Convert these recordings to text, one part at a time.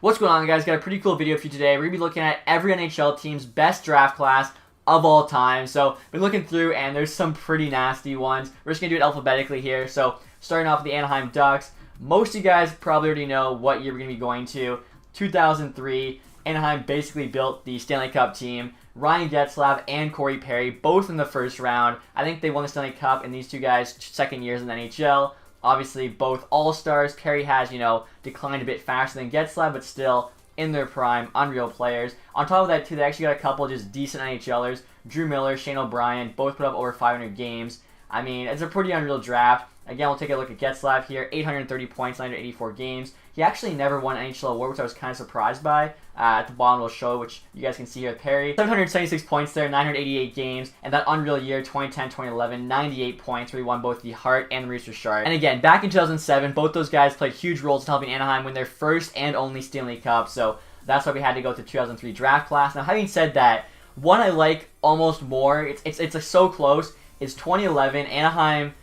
What's going on, guys? Got a pretty cool video for you today. We're going to be looking at every NHL team's best draft class of all time. So, we're looking through, and there's some pretty nasty ones. We're just going to do it alphabetically here. So, starting off with the Anaheim Ducks. Most of you guys probably already know what year we're going to be going to. 2003, Anaheim basically built the Stanley Cup team. Ryan Getzlaf and Corey Perry, both in the first round. I think they won the Stanley Cup in these two guys' second years in the NHL. Obviously, both all-stars. Perry has, declined a bit faster than Getzlaf, but still in their prime, unreal players. On top of that, too, they actually got a couple just decent NHLers. Drew Miller, Shane O'Brien, both put up over 500 games. I mean, it's a pretty unreal draft. Again, we'll take a look at Getzlaf here. 830 points, 984 games. He actually never won an NHL award, which I was kind of surprised by. At the bottom we'll show, which you guys can see here with Perry. 776 points there, 988 games. And that unreal year, 2010-2011, 98 points, where he won both the Hart and the Maurice Richard. And again, back in 2007, both those guys played huge roles in helping Anaheim win their first and only Stanley Cup. So that's why we had to go to the 2003 draft class. Now, having said that, one I like almost more, it's so close, is 2011. Anaheim,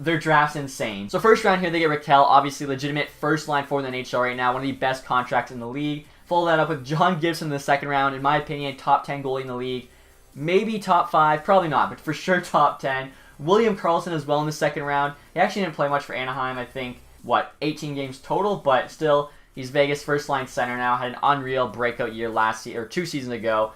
their draft's insane. So first round here, they get Raquel, obviously legitimate first line for the NHL right now, one of the best contracts in the league. Follow that up with John Gibson in the second round, in my opinion, top 10 goalie in the league. Maybe top 5, probably not, but for sure top 10. William Karlsson as well in the second round. He actually didn't play much for Anaheim, I think, 18 games total, but still, he's Vegas first line center now, had an unreal breakout year last year, or 2 seasons ago.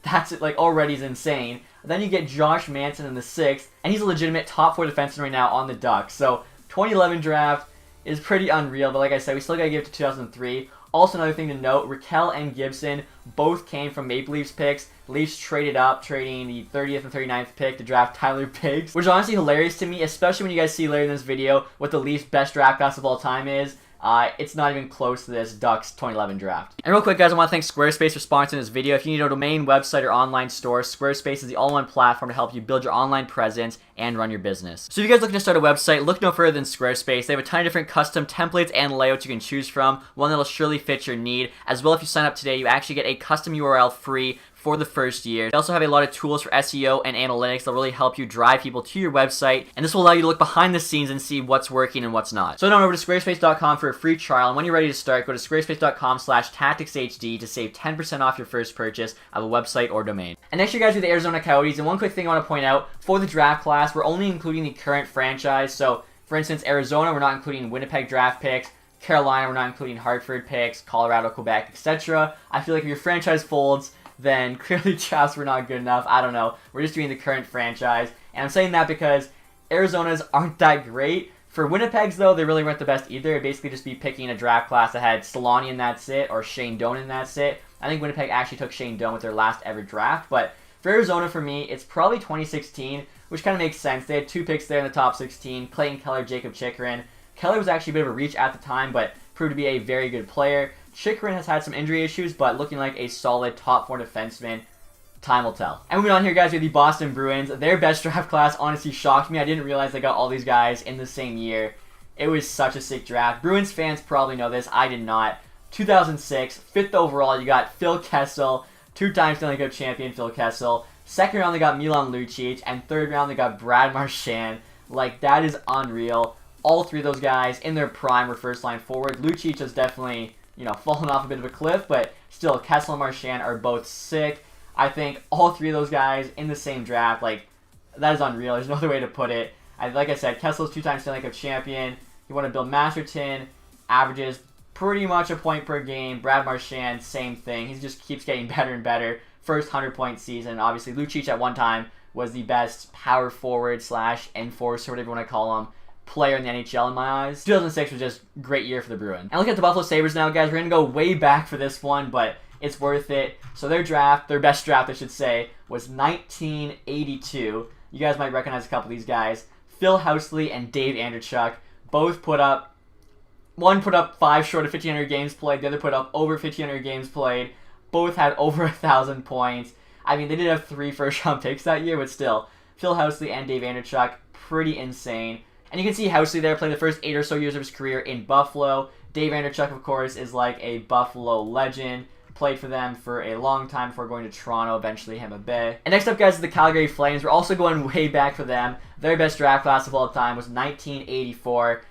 That's it, already is insane. Then you get Josh Manson in the 6th, and he's a legitimate top 4 defenseman right now on the Ducks. So, 2011 draft is pretty unreal, but like I said, we still gotta give it to 2003. Also, another thing to note, Raquel and Gibson both came from Maple Leafs picks. Leafs traded up, trading the 30th and 39th pick to draft Tyler Biggs, which is honestly hilarious to me, especially when you guys see later in this video what the Leafs' best draft class of all time is. It's not even close to this Ducks 2011 draft. And real quick, guys, I want to thank Squarespace for sponsoring this video. If you need a domain, website, or online store, Squarespace is the all-in-one platform to help you build your online presence and run your business. So if you guys looking to start a website, look no further than Squarespace. They have a ton of different custom templates and layouts you can choose from, one that'll surely fit your need. As well, if you sign up today, you actually get a custom URL free for the first year. They also have a lot of tools for SEO and analytics that will really help you drive people to your website, and this will allow you to look behind the scenes and see what's working and what's not. So head on over to squarespace.com for a free trial, and when you're ready to start, go to squarespace.com/TacTixHD to save 10% off your first purchase of a website or domain. And next year, guys, with the Arizona Coyotes, and one quick thing I want to point out, for the draft class, we're only including the current franchise. So, for instance, Arizona, we're not including Winnipeg draft picks. Carolina, we're not including Hartford picks, Colorado, Quebec, etc. I feel like if your franchise folds, then clearly drafts were not good enough. I don't know. We're just doing the current franchise. And I'm saying that because Arizona's aren't that great. For Winnipeg's, though, they really weren't the best either. It'd basically just be picking a draft class that had Solani and that's it, or Shane Doan and that's it. I think Winnipeg actually took Shane Doan with their last ever draft. But for Arizona, for me, it's probably 2016, which kind of makes sense. They had 2 picks there in the top 16, Clayton Keller, Jacob Chychrun. Keller was actually a bit of a reach at the time, but proved to be a very good player. Chychrun has had some injury issues, but looking like a solid top 4 defenseman. Time will tell. And moving on here, guys, we have the Boston Bruins. Their best draft class honestly shocked me. I didn't realize they got all these guys in the same year. It was such a sick draft. Bruins fans probably know this. I did not. 2006, 5th overall, you got Phil Kessel, 2-time Stanley Cup champion Phil Kessel. Second round, they got Milan Lucic, and third round, they got Brad Marchand. That is unreal. All 3 of those guys in their prime were first-line forward. Lucic was definitely, fallen off a bit of a cliff, but still, Kessel and Marchand are both sick. I think all 3 of those guys in the same draft, that is unreal. There's no other way to put it. Like I said, Kessel's 2-time Stanley Cup champion. You want to Bill Masterton, averages pretty much a point per game. Brad Marchand, same thing. He just keeps getting better and better. First 100-point season. Obviously, Lucic at one time was the best power forward / enforcer, whatever you want to call him, player in the NHL in my eyes. 2006 was just a great year for the Bruins. And look at the Buffalo Sabres now, guys. We're going to go way back for this one, but it's worth it. So their best draft, I should say, was 1982. You guys might recognize a couple of these guys. Phil Housley and Dave Andreychuk both one put up 5 short of 1,500 games played. The other put up over 1,500 games played. Both had over 1,000 points. I mean, they did have 3 first-round picks that year, but still, Phil Housley and Dave Andreychuk, pretty insane. And you can see Housley there play the first 8 or so years of his career in Buffalo. Dave Andreychuk, of course, is like a Buffalo legend. Played for them for a long time before going to Toronto, eventually Tampa Bay. And next up, guys, is the Calgary Flames. We're also going way back for them. Their best draft class of all time was 1984.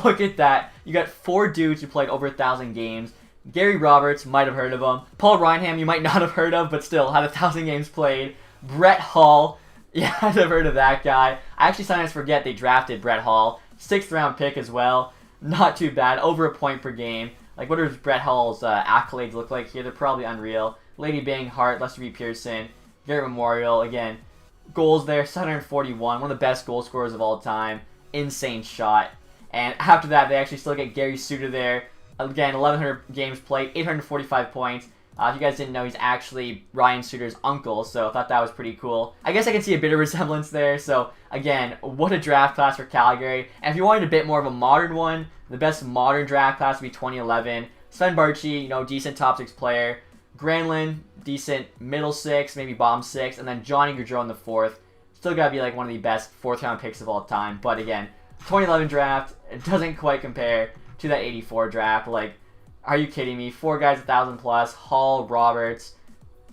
Look at that. You got 4 dudes who played over 1,000 games. Gary Roberts, might have heard of him. Paul Reinham, you might not have heard of, but still had 1,000 games played. Brett Hall, yeah, I've heard of that guy. I actually sometimes forget they drafted Brett Hall. 6th round pick as well. Not too bad, over a point per game. Like, what does Brett Hall's accolades look like here? They're probably unreal. Lady Bang, Hart, Lester B. Pearson, Garrett Memorial, again, goals there, 741, one of the best goal scorers of all time. Insane shot. And after that, they actually still get Gary Suter there. Again, 1,100 games played, 845 points. If you guys didn't know, he's actually Ryan Suter's uncle, so I thought that was pretty cool. I guess I can see a bit of resemblance there, so again, what a draft class for Calgary. And if you wanted a bit more of a modern one, the best modern draft class would be 2011. Sven Barchi, decent top 6 player. Granlund, decent middle 6, maybe bottom 6, and then Johnny Gaudreau in the 4th. Still gotta be like one of the best 4th round picks of all time, but again, 2011 draft, it doesn't quite compare to that 84 draft. Like, are you kidding me? 4 guys 1,000 plus, Hall, Roberts,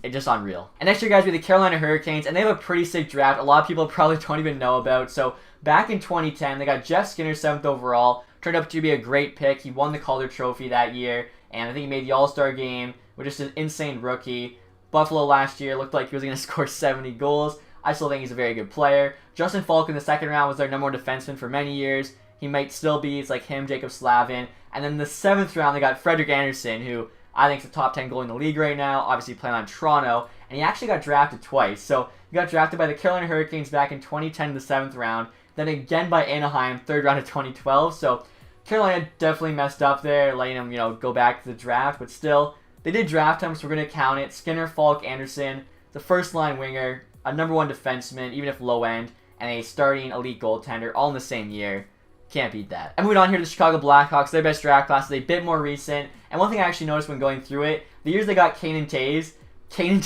it's just unreal. And next year, guys, we have the Carolina Hurricanes, and they have a pretty sick draft. A lot of people probably don't even know about. So back in 2010, they got Jeff Skinner 7th overall. Turned out to be a great pick. He won the Calder Trophy that year, and I think he made the All-Star game, which is an insane rookie. Buffalo last year looked like he was going to score 70 goals. I still think he's a very good player. Justin Falk in the 2nd round was their #1 defenseman for many years. He might still be. It's like him, Jacob Slavin. And then in the 7th round, they got Frederik Andersen, who I think is the top 10 goalie in the league right now, obviously playing on Toronto. And he actually got drafted twice. So he got drafted by the Carolina Hurricanes back in 2010 in the 7th round. Then again by Anaheim, 3rd round of 2012. So Carolina definitely messed up there, letting him, go back to the draft. But still, they did draft him, so we're going to count it. Skinner, Falk, Andersen, the first-line winger, a #1 defenseman, even if low-end, and a starting elite goaltender, all in the same year. Can't beat that. And moving on here to the Chicago Blackhawks, their best draft class is a bit more recent. And one thing I actually noticed when going through it, the years they got Kane and Taves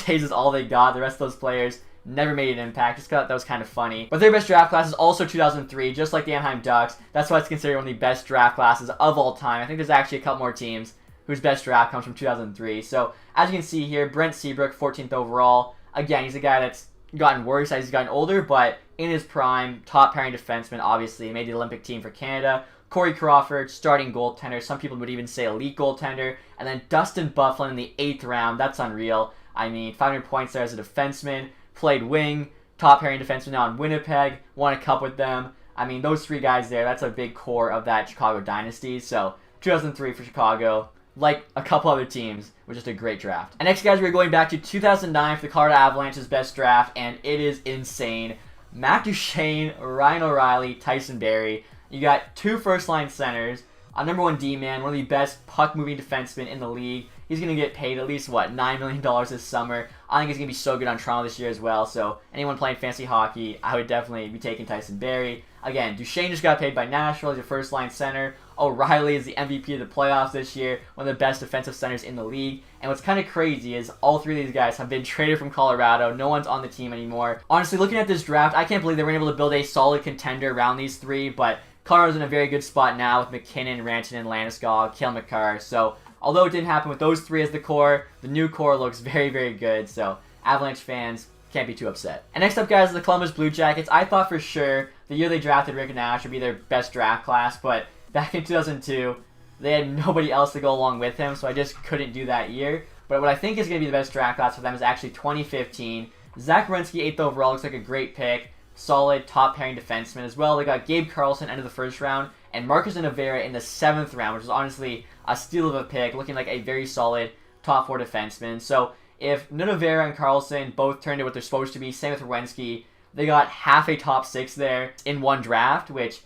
is all they got. The rest of those players never made an impact. Just thought that was kind of funny. But their best draft class is also 2003, just like the Anaheim Ducks. That's why it's considered one of the best draft classes of all time. I think there's actually a couple more teams whose best draft comes from 2003. So as you can see here, Brent Seabrook, 14th overall. Again, he's a guy that's gotten worse as he's gotten older, but in his prime, top pairing defenseman, obviously, made the Olympic team for Canada. Corey Crawford, starting goaltender. Some people would even say elite goaltender. And then Dustin Byfuglien in the 8th round. That's unreal. I mean, 500 points there as a defenseman. Played wing, top pairing defenseman now in Winnipeg. Won a cup with them. I mean, those 3 guys there, that's a big core of that Chicago dynasty. So, 2003 for Chicago. Like a couple other teams, was just a great draft. And next, guys, we're going back to 2009 for the Colorado Avalanche's best draft, and it is insane. Matt Duchene, Ryan O'Reilly, Tyson Barrie. You got 2 first-line centers, a #1 D-man, one of the best puck-moving defensemen in the league. He's going to get paid at least, $9 million this summer. I think he's going to be so good on Toronto this year as well. So anyone playing fantasy hockey, I would definitely be taking Tyson Barrie. Again, Duchene just got paid by Nashville. He's a first-line center. O'Reilly is the MVP of the playoffs this year, one of the best defensive centers in the league. And what's kind of crazy is all 3 of these guys have been traded from Colorado. No one's on the team anymore. Honestly, looking at this draft, I can't believe they were able to build a solid contender around these 3, but Colorado's in a very good spot now with McKinnon, Rantanen, Landeskog, Cale Makar. So although it didn't happen with those 3 as the core, the new core looks very, very good. So Avalanche fans can't be too upset. And next up, guys, is the Columbus Blue Jackets. I thought for sure the year they drafted Rick Nash would be their best draft class, but back in 2002, they had nobody else to go along with him, so I just couldn't do that year. But what I think is going to be the best draft class for them is actually 2015. Zach Werenski, 8th overall, looks like a great pick. Solid top pairing defenseman as well. They got Gabe Carlson, end of the 1st round, and Marcus Navera in the 7th round, which is honestly a steal of a pick, looking like a very solid top 4 defenseman. So if Navera and Carlson both turned into what they're supposed to be, same with Werenski, they got half a top 6 there in one draft, which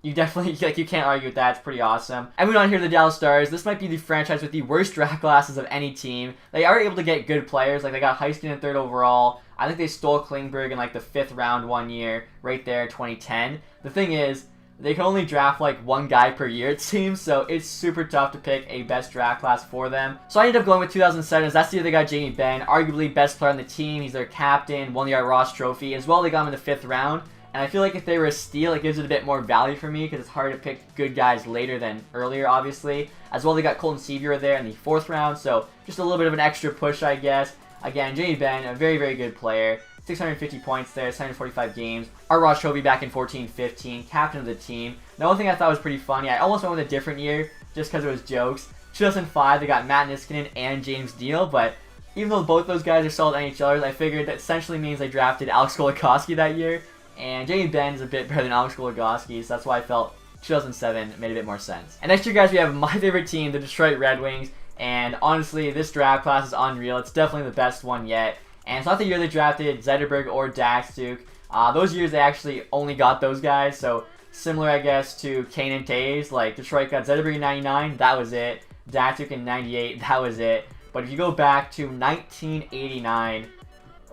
you definitely, you can't argue with that. It's pretty awesome. And moving on here to the Dallas Stars. This might be the franchise with the worst draft classes of any team. They are able to get good players. Like, they got Heiston in 3rd overall. I think they stole Klingberg in, the 5th round one year, right there in 2010. The thing is, they can only draft, 1 guy per year, it seems, so it's super tough to pick a best draft class for them. So I ended up going with 2007, as that's the year they got Jamie Benn, arguably best player on the team. He's their captain, won the Art Ross Trophy. As well, they got him in the 5th round. And I feel like if they were a steal, it gives it a bit more value for me because it's hard to pick good guys later than earlier, obviously. As well, they got Colton Sevier there in the 4th round, so just a little bit of an extra push, I guess. Again, Jamie Benn, a very, very good player. 650 points there, 745 games. Art Ross Trophy back in 14-15, captain of the team. The only thing I thought was pretty funny, I almost went with a different year just because it was jokes. 2005, they got Matt Niskanen and James Deal, but even though both those guys are solid NHLers, I figured that essentially means they drafted Alex Goligoski that year, and Jamie Benn is a bit better than Alex Goligoski, so that's why I felt 2007 made a bit more sense. And next year, guys, we have my favorite team, the Detroit Red Wings, and honestly, this draft class is unreal. It's definitely the best one yet, and it's not the year they drafted Zetterberg or Datsyuk. Those years, they actually only got those guys, so similar, I guess, to Kane and Taves. Like, Detroit got Zetterberg in 99, that was it. Datsyuk in 98, that was it. But if you go back to 1989,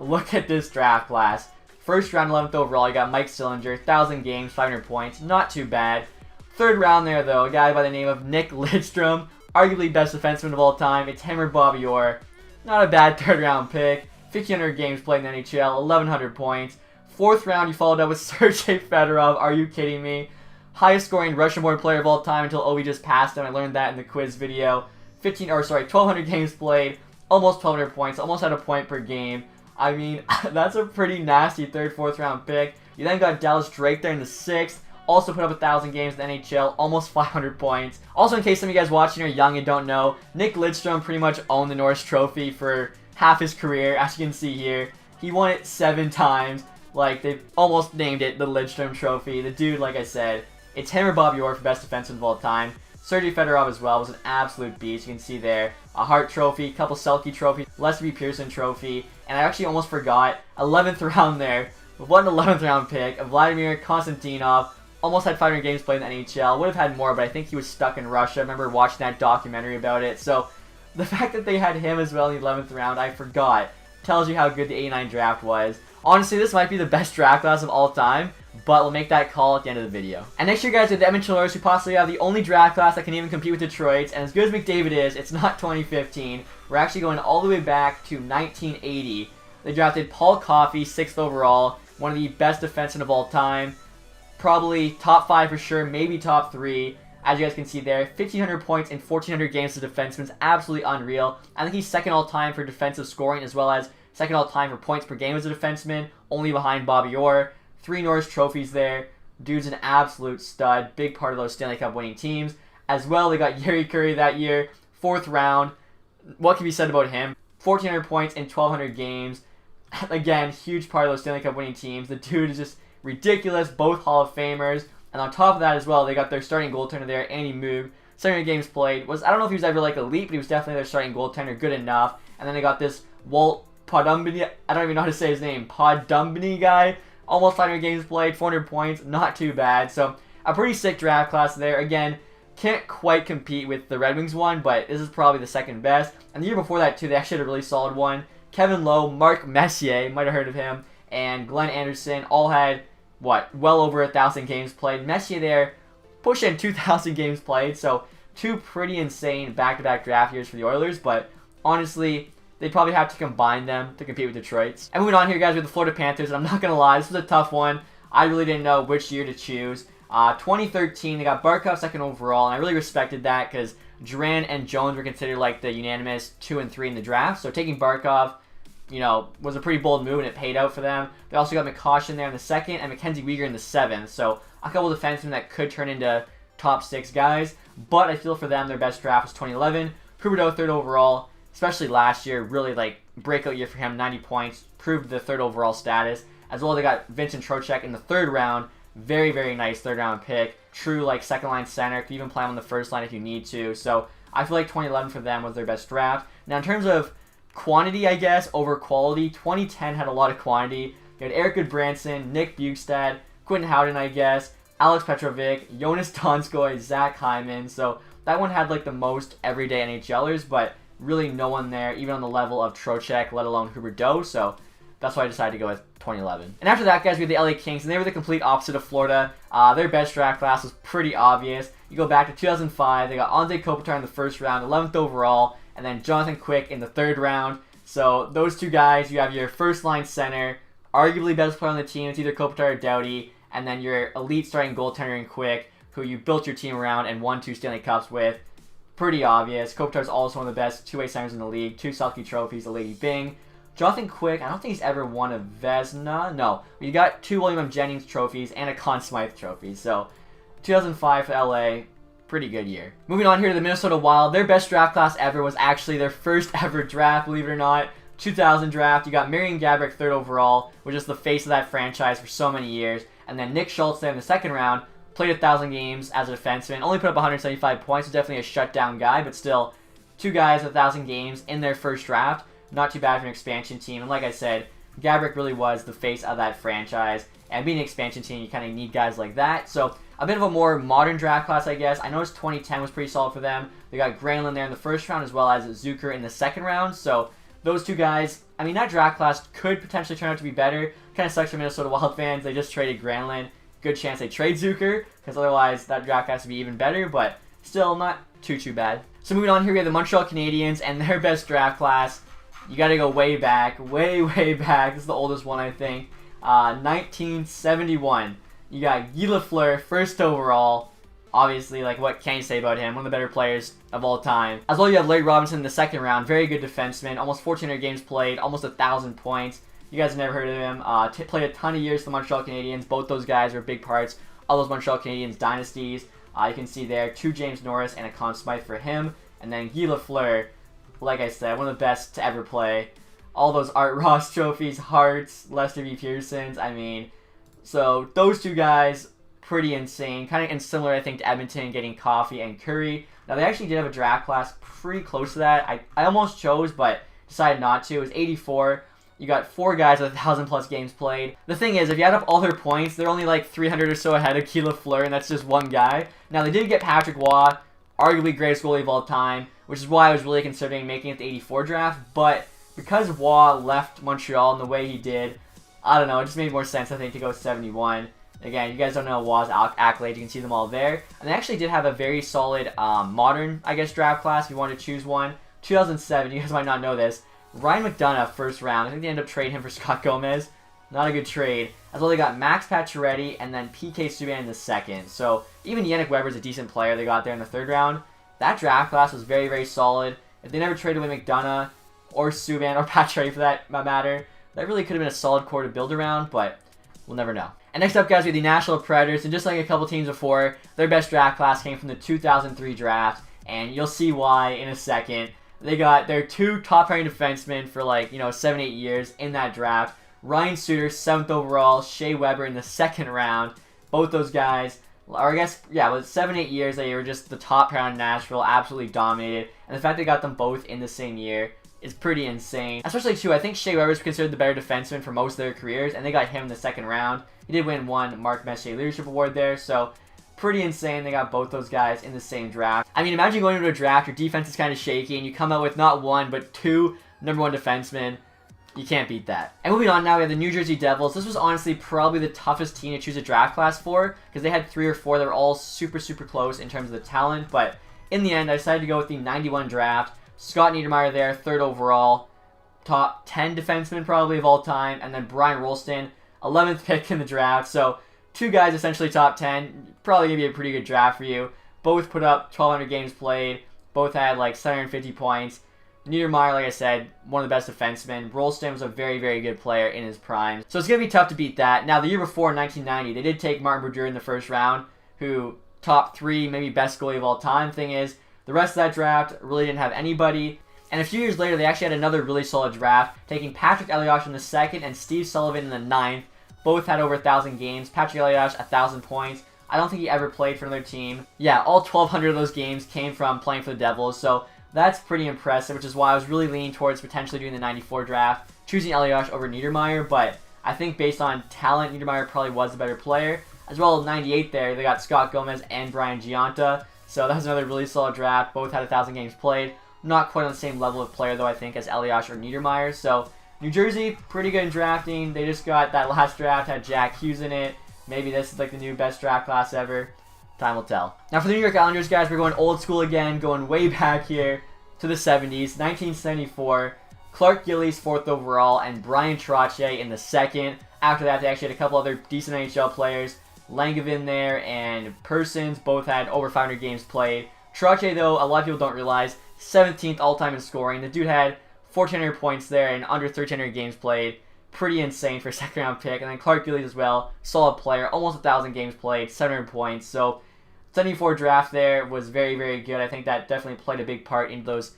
look at this draft class. First round, 11th overall, you got Mike Sillinger, 1,000 games, 500 points, not too bad. Third round there, though, a guy by the name of Nick Lidstrom, arguably best defenseman of all time. It's him or Bobby Orr. Not a bad third round pick. 1,500 games played in the NHL, 1,100 points. Fourth round, you followed up with Sergei Fedorov. Are you kidding me? Highest scoring Russian-born player of all time until Ovi just passed him. I learned that in the quiz video. 1,200 games played, almost 1,200 points, almost at a point per game. I mean, that's a pretty nasty third, fourth round pick. You then got Dallas Drake there in the 6th. Also put up 1,000 games in the NHL, almost 500 points. Also, in case some of you guys watching are young and don't know, Nick Lidstrom pretty much owned the Norris Trophy for half his career. As you can see here, he won it 7 times. Like, they've almost named it the Lidstrom Trophy. The dude, like I said, it's him or Bobby Orr for best defenseman of all time. Sergei Fedorov as well was an absolute beast. You can see there a Hart Trophy, couple Selke trophies, Lester B. Pearson Trophy, and I actually almost forgot 11th round there. What an 11th round pick of Vladimir Konstantinov. Almost had 500 games played in the NHL. Would have had more, but I think he was stuck in Russia. I remember watching that documentary about it. So the fact that they had him as well in the 11th round, I forgot, tells you how good the 89 draft was. Honestly, this might be the best draft class of all time, but we'll make that call at the end of the video. And next year, guys, with the Edmonton Oilers, who possibly have the only draft class that can even compete with Detroit's, and as good as McDavid is, it's not 2015. We're actually going all the way back to 1980. They drafted Paul Coffey, 6th overall, one of the best defensemen of all time. Probably top 5 for sure, maybe top 3. As you guys can see there, 1,500 points in 1,400 games as a defenseman is absolutely unreal. I think he's second all-time for defensive scoring as well as second all-time for points per game as a defenseman, only behind Bobby Orr. 3 Norris trophies there. Dude's an absolute stud. Big part of those Stanley Cup winning teams. As well, they got Yuri Curry that year. 4th round. What can be said about him? 1,400 points in 1,200 games. Again, huge part of those Stanley Cup winning teams. The dude is just ridiculous. Both Hall of Famers. And on top of that as well, they got their starting goaltender there, Andy Moog. 700 games played. I don't know if he was ever like elite, but he was definitely their starting goaltender. Good enough. And then they got this Walt Podumbany. I don't even know how to say his name. Podumbany guy. Almost 500 games played, 400 points, not too bad. So a pretty sick draft class there. Again, can't quite compete with the Red Wings one, but this is probably the second best. And the year before that too, they actually had a really solid one. Kevin Lowe, Mark Messier, might have heard of him, and Glenn Anderson all had, well over 1,000 games played. Messier there pushing 2,000 games played, so 2 pretty insane back-to-back draft years for the Oilers, but honestly, they'd probably have to combine them to compete with Detroit's. And moving on here, guys, with the Florida Panthers, and I'm not going to lie, this was a tough one. I really didn't know which year to choose. 2013, they got Barkov 2nd overall, and I really respected that because Duran and Jones were considered like the unanimous 2 and 3 in the draft. So taking Barkov, was a pretty bold move, and it paid out for them. They also got McCoshen there in the 2nd, and Mackenzie Weegar in the 7th. So a couple of defensemen that could turn into top 6 guys. But I feel for them, their best draft was 2011. Huberdeau 3rd overall. Especially last year, really like breakout year for him, 90 points, proved the 3rd overall status. As well, they got Vincent Trocheck in the 3rd round, very, very nice 3rd round pick. True like 2nd line center, could even play him on the 1st line if you need to. So I feel like 2011 for them was their best draft. Now in terms of quantity, I guess, over quality, 2010 had a lot of quantity. You had Eric Goodbranson, Nick Bjugstad, Quentin Howden, I guess, Alex Petrovic, Jonas Donskoy, Zach Hyman. So that one had like the most everyday NHLers, but really no one there, even on the level of Trocheck, let alone Huberdeau, so that's why I decided to go with 2011. And after that, guys, we had the LA Kings, and they were the complete opposite of Florida. Their best draft class was pretty obvious. You go back to 2005, they got Anze Kopitar in the 1st round, 11th overall, and then Jonathan Quick in the 3rd round. So those 2 guys, you have your first-line center, arguably best player on the team, it's either Kopitar or Doughty, and then your elite starting goaltender in Quick, who you built your team around and won 2 Stanley Cups with. Pretty obvious. Kopitar is also one of the best 2-way centers in the league. 2 Selke trophies, the Lady Byng. Jonathan Quick, I don't think he's ever won a Vezina. No. You got 2 William M. Jennings trophies and a Conn Smythe trophy. So, 2005 for LA. pretty good year. Moving on here to the Minnesota Wild. Their best draft class ever was actually their first ever draft, believe it or not. 2000 draft. You got Marian Gaborik 3rd overall, which is the face of that franchise for so many years. And then Nick Schultz there in the 2nd round. Played 1,000 games as a defenseman. Only put up 175 points. So definitely a shutdown guy, but still 2 guys with 1,000 games in their first draft. Not too bad for an expansion team. And like I said, Gaborik really was the face of that franchise. And being an expansion team, you kind of need guys like that. So a bit of a more modern draft class, I guess. I noticed 2010 was pretty solid for them. They got Granlund there in the 1st round as well as Zucker in the 2nd round. So those 2 guys, I mean, that draft class could potentially turn out to be better. Kind of sucks for Minnesota Wild fans. They just traded Granlund. Good chance they trade Zucker, because otherwise that draft has to be even better, but still not too bad. So moving on here, we have the Montreal Canadiens and their best draft class. You got to go way back, way back. This is the oldest one, I think. 1971. You got Guy Lafleur, 1st overall. Obviously, like, what can you say about him? One of the better players of all time. As well, you have Larry Robinson in the 2nd round. Very good defenseman. Almost 1,400 games played. Almost 1,000 points. You guys have never heard of him. Played a ton of years for the Montreal Canadiens. Both those guys were big parts of those Montreal Canadiens dynasties. You can see there 2 James Norris and a Conn Smythe for him. And then Guy Lafleur, like I said, one of the best to ever play. All those Art Ross trophies, Harts, Lester B. Pearsons. I mean, so those 2 guys, pretty insane. Kind of similar, I think, to Edmonton getting Coffey and Curry. Now, they actually did have a draft class pretty close to that. I almost chose, but decided not to. It was 84. You got 4 guys with 1,000+ games played. The thing is, if you add up all their points, they're only like 300 or so ahead of Guy Lafleur, and that's just one guy. Now, they did get Patrick Waugh, arguably greatest goalie of all time, which is why I was really considering making it the 84 draft. But because Waugh left Montreal in the way he did, I don't know, it just made more sense, I think, to go 71. Again, you guys don't know Waugh's accolades. You can see them all there. And they actually did have a very solid modern, I guess, draft class if you wanted to choose one. 2007, you guys might not know this. Ryan McDonough, 1st round. I think they ended up trading him for Scott Gomez. Not a good trade. As well, they got Max Pacioretty and then PK Subban in the 2nd. So even Yannick Weber's a decent player they got there in the 3rd round. That draft class was very solid. If they never traded away McDonough or Subban or Pacioretty for that matter, that really could have been a solid core to build around, but we'll never know. And next up, guys, we have the Nashville Predators. And just like a couple teams before, their best draft class came from the 2003 draft. And you'll see why in a second. They got their 2 top-pairing defensemen for 7-8 years in that draft. Ryan Suter, 7th overall. Shea Weber in the 2nd round. Both those guys, or I guess, yeah, with 7-8 years, they were just the top pair in Nashville, absolutely dominated. And the fact they got them both in the same year is pretty insane. Especially, too, I think Shea Weber's considered the better defenseman for most of their careers, and they got him in the 2nd round. He did win one Mark Messier Leadership Award there, so pretty insane they got both those guys in the same draft. I mean, imagine going into a draft, your defense is kind of shaky, and you come out with not 1, but 2 #1 defensemen. You can't beat that. And moving on now, we have the New Jersey Devils. This was honestly probably the toughest team to choose a draft class for, because they had 3 or 4 that were all super close in terms of the talent, but in the end, I decided to go with the 91 draft. Scott Niedermayer there, 3rd overall. Top 10 defenseman probably of all time, and then Brian Rolston, 11th pick in the draft. So 2 guys essentially top 10. Probably going to be a pretty good draft for you. Both put up 1,200 games played. Both had like 750 points. Niedermayer, like I said, one of the best defensemen. Rolston was a very good player in his prime. So it's going to be tough to beat that. Now, the year before, in 1990, they did take Martin Brodeur in the 1st round, who top 3, maybe best goalie of all time. Thing is, the rest of that draft really didn't have anybody. And a few years later, they actually had another really solid draft, taking Patrick Elias in the 2nd and Steve Sullivan in the 9th. Both had over 1,000 games. Patrick Elias, 1,000 points. I don't think he ever played for another team. Yeah, all 1,200 of those games came from playing for the Devils, so that's pretty impressive, which is why I was really leaning towards potentially doing the 94 draft, choosing Elias over Niedermayer, but I think based on talent, Niedermayer probably was the better player. As well as 98 there, they got Scott Gomez and Brian Giunta, so that was another really solid draft. Both had 1,000 games played. Not quite on the same level of player, though, I think, as Elias or Niedermayer. So New Jersey, pretty good in drafting. They just got that last draft, had Jack Hughes in it. Maybe this is like the new best draft class ever. Time will tell. Now for the New York Islanders, guys, we're going old school again, going way back here to the 70s. 1974, Clark Gillies 4th overall, and Brian Trottier in the 2nd. After that, they actually had a couple other decent NHL players. Langevin there and Persons both had over 500 games played. Trottier, though, a lot of people don't realize, 17th all-time in scoring. The dude had 1,400 points there and under 1,300 games played. Pretty insane for a 2nd-round pick. And then Clark Gillies as well, solid player, almost 1,000 games played, 700 points. So 74 draft there was very, very good. I think that definitely played a big part in those,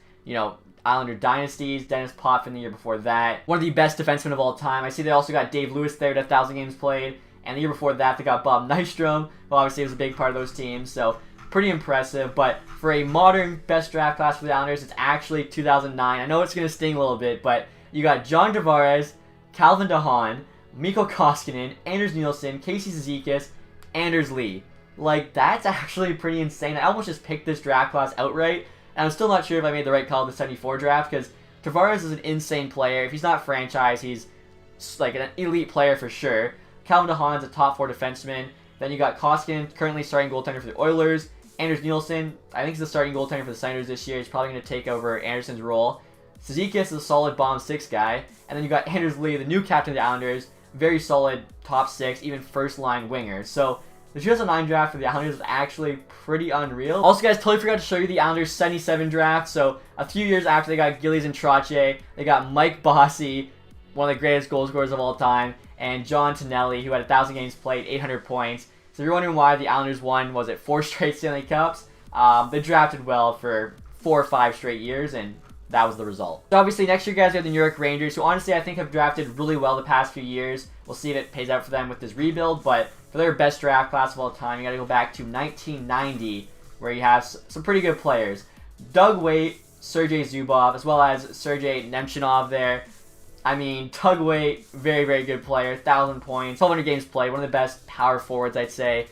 Islander dynasties. Dennis Potvin the year before that. One of the best defensemen of all time. I see they also got Dave Lewis there at 1,000 games played. And the year before that, they got Bob Nystrom, who obviously was a big part of those teams. So pretty impressive. But for a modern best draft class for the Islanders, it's actually 2009. I know it's going to sting a little bit, but you got John Tavares, Calvin DeHaan, Mikko Koskinen, Anders Nielsen, Casey Zizekas, Anders Lee. Like, that's actually pretty insane. I almost just picked this draft class outright, and I'm still not sure if I made the right call with the 74 draft, because Tavares is an insane player. If he's not franchise, he's like an elite player for sure. Calvin DeHaan's a top 4 defenseman. Then you got Koskinen, currently starting goaltender for the Oilers. Anders Nielsen, I think he's the starting goaltender for the Senators this year. He's probably going to take over Anderson's role. Zizekas is a solid bottom 6 guy. And then you got Anders Lee, the new captain of the Islanders. Very solid top 6, even first line winger. So the 2009 draft for the Islanders was actually pretty unreal. Also, guys, totally forgot to show you the Islanders 77 draft. So a few years after they got Gillies and Trottier, they got Mike Bossy, one of the greatest goal scorers of all time, and John Tonelli, who had 1,000 games played, 800 points. So if you're wondering why the Islanders won, was it 4 straight Stanley Cups? They drafted well for 4 or 5 straight years, and that was the result. So obviously, next year, guys, we have the New York Rangers, who honestly I think have drafted really well the past few years. We'll see if it pays out for them with this rebuild, but for their best draft class of all time, you got to go back to 1990, where you have some pretty good players. Doug Weight, Sergei Zubov, as well as Sergei Nemchinov there. I mean, Doug Weight, very, very good player. 1,000 points, 1,200 games played. One of the best power forwards, I'd say,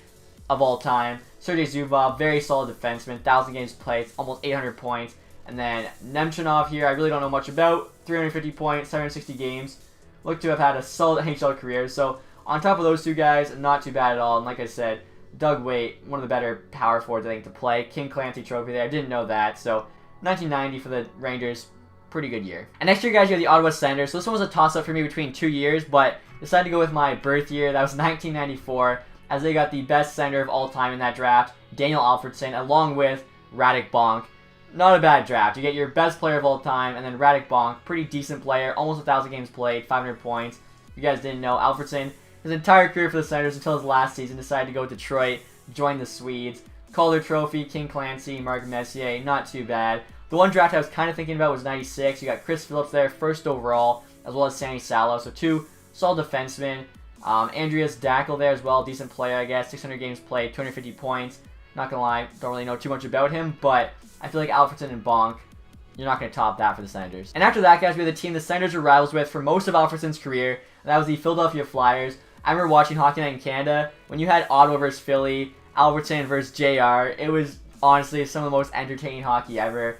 of all time. Sergei Zubov, very solid defenseman. 1,000 games played, almost 800 points. And then Nemchinov here, I really don't know much about. 350 points, 760 games. Look to have had a solid NHL career. So on top of those two guys, not too bad at all. And like I said, Doug Weight, one of the better power forwards, I think, to play. King Clancy Trophy there. I didn't know that. So 1990 for the Rangers. Pretty good year. And next year, guys, you have the Ottawa Senators. So this one was a toss-up for me between 2 years, but decided to go with my birth year. That was 1994, as they got the best center of all time in that draft, Daniel Alfredsson, along with Radek Bonk. Not a bad draft. You get your best player of all time, and then Radek Bonk, pretty decent player, almost 1,000 games played, 500 points. If you guys didn't know, Alfredsson, his entire career for the Senators until his last season, decided to go to Detroit, join the Swedes. Calder Trophy, King Clancy, Mark Messier, not too bad. The one draft I was kind of thinking about was 96. You got Chris Phillips there, first overall, as well as Sandy Salo. So 2 solid defensemen. Andreas Dackel there as well, decent player, I guess. 600 games played, 250 points. Not going to lie, don't really know too much about him, but I feel like Alfredsson and Bonk, you're not going to top that for the Senators. And after that, guys, we have the team the Senators were rivals with for most of Alfredsson's career, and that was the Philadelphia Flyers. I remember watching Hockey Night in Canada when you had Ottawa versus Philly, Alfredsson versus JR. It was honestly some of the most entertaining hockey ever.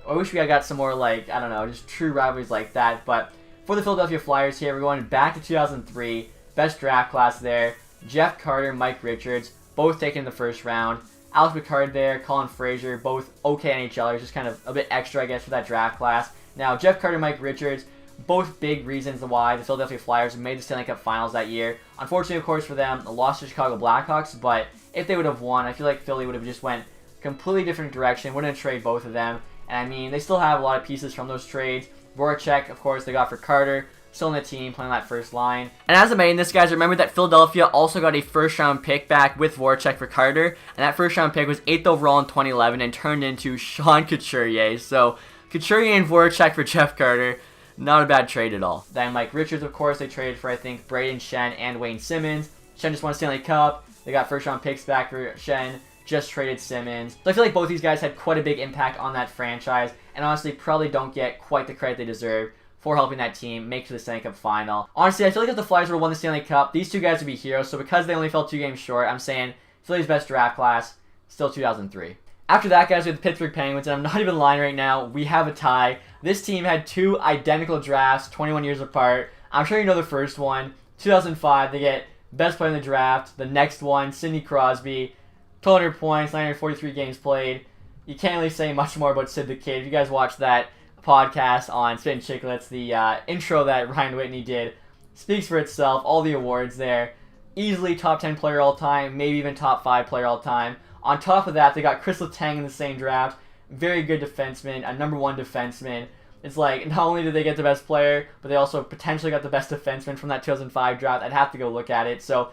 I wish we had got some more, like, I don't know, just true rivalries like that. But for the Philadelphia Flyers here, we're going back to 2003. Best draft class there. Jeff Carter, Mike Richards, both taken in the first round. Alex Picard there, Colin Fraser, both okay NHLers, just kind of a bit extra, I guess, for that draft class. Now, Jeff Carter, Mike Richards, both big reasons why the Philadelphia Flyers made the Stanley Cup Finals that year. Unfortunately, of course, for them, a loss to Chicago Blackhawks, but if they would have won, I feel like Philly would have just went completely different direction, wouldn't have traded both of them. And I mean, they still have a lot of pieces from those trades. Voracek, of course, they got for Carter, still in the team, playing that first line. And as I mentioned this, guys, remember that Philadelphia also got a first-round pick back with Voracek for Carter, and that first-round pick was 8th overall in 2011 and turned into Sean Couturier. So, Couturier and Voracek for Jeff Carter, not a bad trade at all. Then Mike Richards, of course, they traded for, I think, Braden Shen and Wayne Simmons. Shen just won a Stanley Cup. They got first-round picks back for Shen. Just traded Simmons. So I feel like both these guys had quite a big impact on that franchise, and honestly probably don't get quite the credit they deserve for helping that team make it to the Stanley Cup final. Honestly, I feel like if the Flyers would have won the Stanley Cup, these two guys would be heroes, so because they only fell 2 games short, I'm saying Philly's best draft class, still 2003. After that, guys, we have the Pittsburgh Penguins, and I'm not even lying right now, we have a tie. This team had 2 identical drafts, 21 years apart. I'm sure you know the first one. 2005, they get best player in the draft. The next one, Sidney Crosby. 1,200 points, 943 games played. You can't really say much more about Sid the Kid. If you guys watched that podcast on Spittin' Chicklets, the intro that Ryan Whitney did speaks for itself. All the awards there. Easily top 10 player all time, maybe even top 5 player all time. On top of that, they got Chris Letang in the same draft. Very good defenseman, a #1 defenseman. It's like, not only did they get the best player, but they also potentially got the best defenseman from that 2005 draft. I'd have to go look at it. So,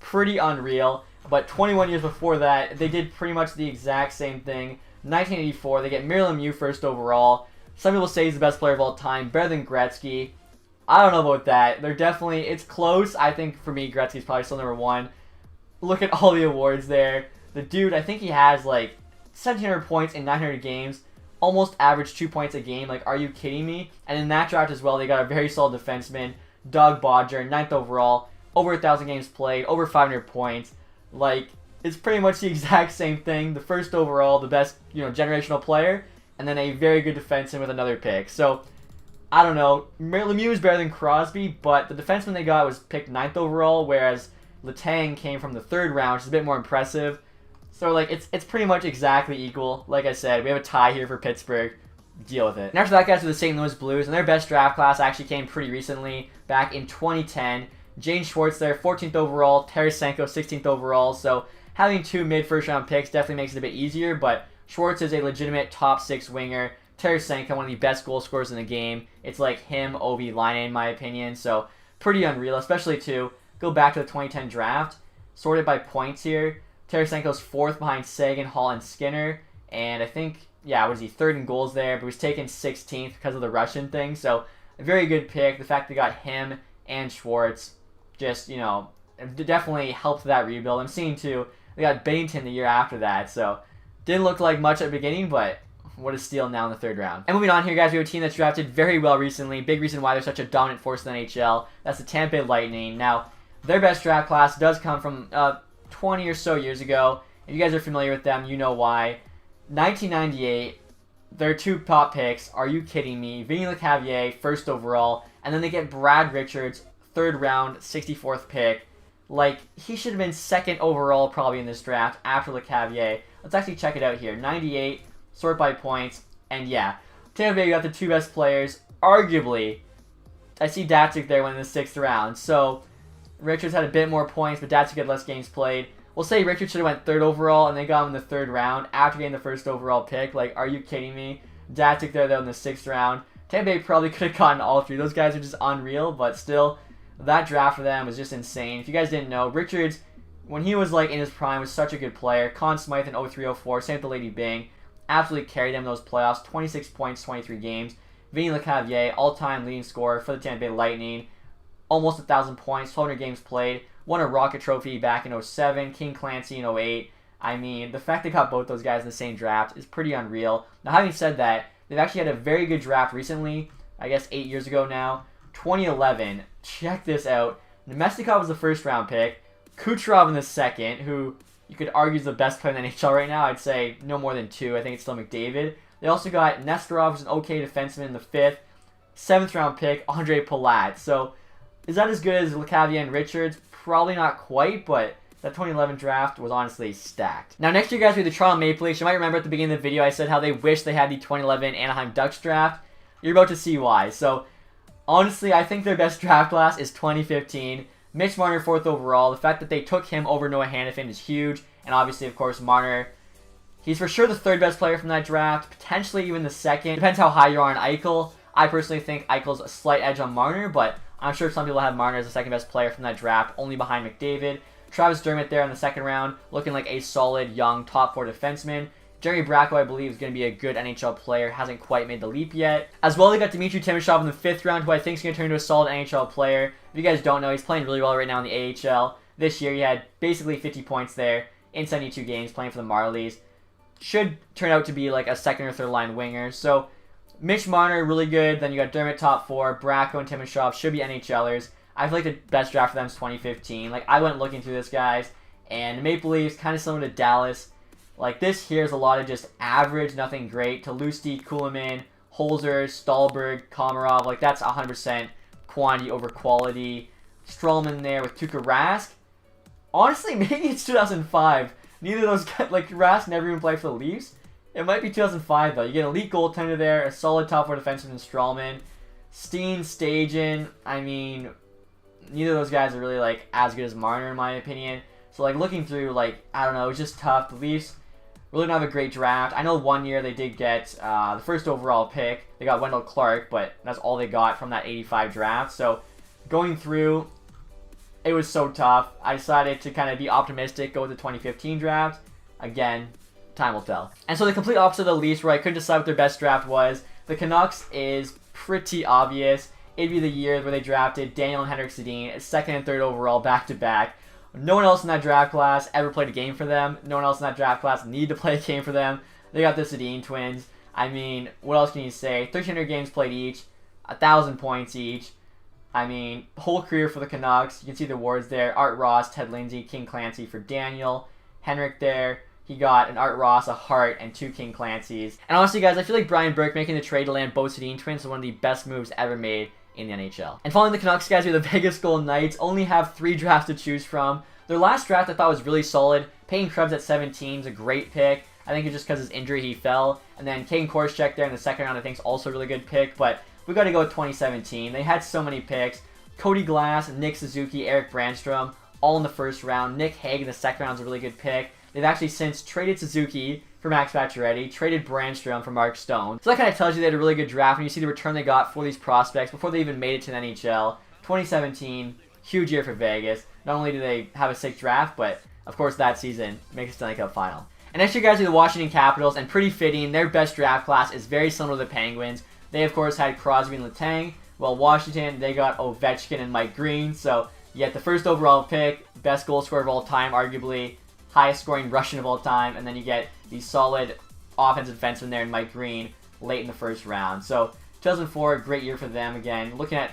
pretty unreal. But 21 years before that, they did pretty much the exact same thing. 1984, they get Mario Lemieux first overall. Some people say he's the best player of all time, better than Gretzky. I don't know about that. They're definitely, it's close. I think for me, Gretzky's probably still number one. Look at all the awards there. The dude, I think he has like 1,700 points in 900 games. Almost averaged 2 points a game. Like, are you kidding me? And in that draft as well, they got a very solid defenseman, Doug Bodger, 9th overall, over 1,000 games played, over 500 points. Like, it's pretty much the exact same thing. The first overall, the best, generational player, and then a very good defenseman with another pick. So, I don't know. Lemieux is better than Crosby, but the defenseman they got was picked 9th overall, whereas Letang came from the 3rd round, which is a bit more impressive. So, like, it's pretty much exactly equal. Like I said, we have a tie here for Pittsburgh. Deal with it. And after that, guys, are the St. Louis Blues, and their best draft class actually came pretty recently, back in 2010. James Schwartz there, 14th overall. Tarasenko, 16th overall. So, having 2 mid-first round picks definitely makes it a bit easier, but Schwartz is a legitimate top 6 winger. Tarasenko, one of the best goal scorers in the game. It's like him, Ovi, Line, in my opinion. So, pretty unreal, especially to go back to the 2010 draft. Sorted by points here. Tarasenko's 4th behind Sagan, Hall, and Skinner. And I think, was he 3rd in goals there, but was taken 16th because of the Russian thing. So, a very good pick. The fact they got him and Schwartz just, definitely helped that rebuild. I'm seeing, too, they got Bennington the year after that. So, didn't look like much at the beginning, but what a steal now in the 3rd round. And moving on here, guys, we have a team that's drafted very well recently. Big reason why they're such a dominant force in the NHL. That's the Tampa Bay Lightning. Now, their best draft class does come from 20 or so years ago. If you guys are familiar with them, you know why. 1998, their 2 top picks. Are you kidding me? Vinny Lecavalier, 1st overall. And then they get Brad Richards, 3rd round, 64th pick. Like, he should have been 2nd overall probably in this draft after Lecavalier. Let's actually check it out here. 98, sort by points. And yeah, Tampa Bay got the 2 best players. Arguably, I see Datsuk there went in the 6th round. So, Richards had a bit more points, but Datsuk had less games played. We'll say Richards should have went 3rd overall, and they got him in the 3rd round after getting the 1st overall pick. Like, are you kidding me? Datsuk there, though, in the 6th round. Tampa Bay probably could have gotten all 3. Those guys are just unreal, but still, that draft for them was just insane. If you guys didn't know, Richards, when he was, like, in his prime, was such a good player. Conn Smythe in 03-04, same with the Lady Byng. Absolutely carried them in those playoffs. 26 points, 23 games. Vinny Lecavalier, all-time leading scorer for the Tampa Bay Lightning. Almost 1,000 points, 1,200 games played. Won a Rocket Trophy back in 07, King Clancy in 08. I mean, the fact they got both those guys in the same draft is pretty unreal. Now, having said that, they've actually had a very good draft recently. I guess 8 years ago now. 2011. Check this out. Nemestikov was the 1st round pick. Kucherov in the 2nd, who you could argue is the best player in the NHL right now. I'd say no more than 2. I think it's still McDavid. They also got Nesterov, who's an okay defenseman in the 5th. 7th round pick, Andre Palat. So, is that as good as Lecavalier and Richards? Probably not quite, but that 2011 draft was honestly stacked. Now, next year, guys, we have the Toronto Maple Leafs. You might remember at the beginning of the video, I said how they wish they had the 2011 Anaheim Ducks draft. You're about to see why. So, honestly, I think their best draft class is 2015. Mitch Marner, 4th overall. The fact that they took him over Noah Hanifin is huge. And obviously, of course, Marner, he's for sure the 3rd best player from that draft. Potentially even the 2nd. Depends how high you are on Eichel. I personally think Eichel's a slight edge on Marner, but I'm sure some people have Marner as the 2nd best player from that draft, only behind McDavid. Travis Dermott there in the 2nd round, looking like a solid, young, top 4 defenseman. Jeremy Bracco, I believe, is going to be a good NHL player. Hasn't quite made the leap yet. As well, they got Dmitry Timashov in the 5th round, who I think is going to turn into a solid NHL player. If you guys don't know, he's playing really well right now in the AHL. This year, he had basically 50 points there in 72 games playing for the Marlies. Should turn out to be like a 2nd or 3rd line winger. So, Mitch Marner, really good. Then you got Dermott, top 4. Bracco and Timashov should be NHLers. I feel like the best draft for them is 2015. Like, I went looking through this, guys. And the Maple Leafs, kind of similar to Dallas. Like, this here is a lot of just average, nothing great. Tulowitzki, Kuhlman, Holzer, Stahlberg, Komarov. Like, that's 100% quantity over quality. Strowman there with Tuukka Rask. Honestly, maybe it's 2005. Neither of those guys, like, Rask never even played for the Leafs. It might be 2005, though. You get an elite goaltender there, a solid top 4 defenseman in Strowman. Steen, Stajan, I mean, neither of those guys are really, like, as good as Marner, in my opinion. So, like, looking through, like, I don't know, it was just tough. The Leafs really don't have a great draft. I know one year they did get the 1st overall pick. They got Wendell Clark, but that's all they got from that 85 draft. So, going through, it was so tough. I decided to kind of be optimistic, go with the 2015 draft. Again, time will tell. And so the complete opposite of the Leafs, where I couldn't decide what their best draft was. The Canucks is pretty obvious. It'd be the year where they drafted Daniel and Henrik Sedin, second and third overall, back-to-back. No one else in that draft class ever played a game for them. No one else in that draft class needed to play a game for them. They got the Sedin twins. I mean, what else can you say? 1,300 games played each, 1,000 points each. I mean, whole career for the Canucks. You can see the awards there. Art Ross, Ted Lindsay, King Clancy for Daniel. Henrik there. He got an Art Ross, a Hart, and 2 King Clancys. And honestly, guys, I feel like Brian Burke making the trade to land both Sedin twins is one of the best moves ever made in the NHL. And following the Canucks, guys, we have the Vegas Golden Knights. Only have 3 drafts to choose from. Their last draft I thought was really solid. Payne Krebs at 17 is a great pick. I think it's just because his injury he fell. And then Kane Korschek there in the second round I think is also a really good pick. But we got to go with 2017. They had so many picks. Cody Glass, Nick Suzuki, Eric Brandstrom, all in the first round. Nick Hague in the second round is a really good pick. They've actually since traded Suzuki for Max Pacioretty, traded Brandstrom for Mark Stone. So that kind of tells you they had a really good draft when you see the return they got for these prospects before they even made it to the NHL. 2017, huge year for Vegas. Not only do they have a sick draft, but of course that season makes a Stanley Cup final. And next year, guys, are the Washington Capitals, and pretty fitting, their best draft class is very similar to the Penguins. They, of course, had Crosby and Letang. Well, Washington, they got Ovechkin and Mike Green, so you get the first overall pick, best goal scorer of all time, arguably, highest scoring Russian of all time, and then you get the solid offensive defenseman there in Mike Green late in the first round. So 2004, great year for them again. Looking at,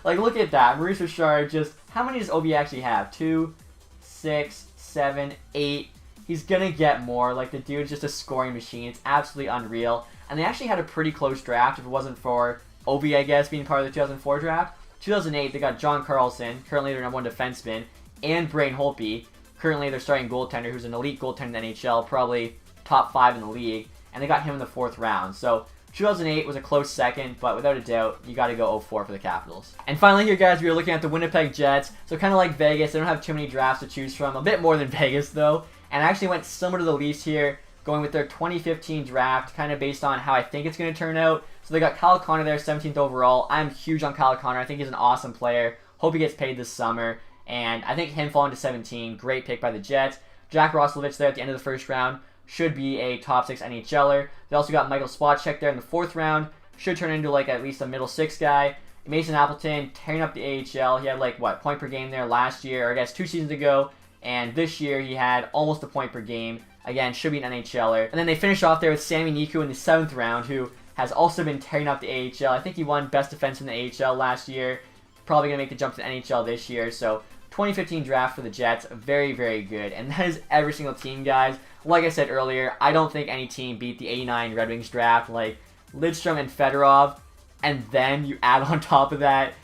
look at that. Maurice Richard, just, how many does Obi actually have? 2, 6, 7, 8. He's going to get more. Like, the dude's just a scoring machine. It's absolutely unreal. And they actually had a pretty close draft if it wasn't for Obi, I guess, being part of the 2004 draft. 2008, they got John Carlson, currently their #1 defenseman, and Brain Holtby, currently their starting goaltender, who's an elite goaltender in the NHL, probably top 5 in the league, and they got him in the 4th round. So 2008 was a close second, but without a doubt, you got to go 04 for the Capitals. And finally here, guys, we are looking at the Winnipeg Jets. So kind of like Vegas, they don't have too many drafts to choose from. A bit more than Vegas, though. And I actually went similar to the Leafs here, going with their 2015 draft, kind of based on how I think it's going to turn out. So they got Kyle Connor there, 17th overall. I'm huge on Kyle Connor. I think he's an awesome player. Hope he gets paid this summer. And I think him falling to 17, great pick by the Jets. Jack Roslovich there at the end of the first round should be a top 6 NHLer. They also got Michael Spacek there in the 4th round. Should turn into like at least a middle 6 guy. Mason Appleton tearing up the AHL. He had like, what, point per game there last year, or I guess 2 seasons ago. And this year he had almost a point per game. Again, should be an NHLer. And then they finish off there with Sami Niku in the 7th round, who has also been tearing up the AHL. I think he won Best Defense in the AHL last year. Probably going to make the jump to the NHL this year. So 2015 draft for the Jets, very, very good. And that is every single team, guys. Like I said earlier, I don't think any team beat the 89 Red Wings draft. Like Lidstrom and Fedorov, and then you add on top of that,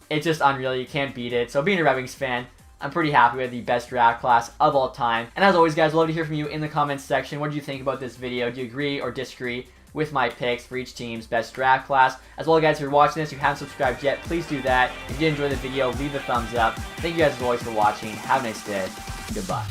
it's just unreal. You can't beat it. So being a Red Wings fan, I'm pretty happy with the best draft class of all time. And as always, guys, I'd love to hear from you in the comments section. What did you think about this video? Do you agree or disagree with my picks for each team's best draft class? As well, guys, if you're watching this, if you haven't subscribed yet, please do that. If you did enjoy the video, leave a thumbs up. Thank you guys as always for watching. Have a nice day. Goodbye.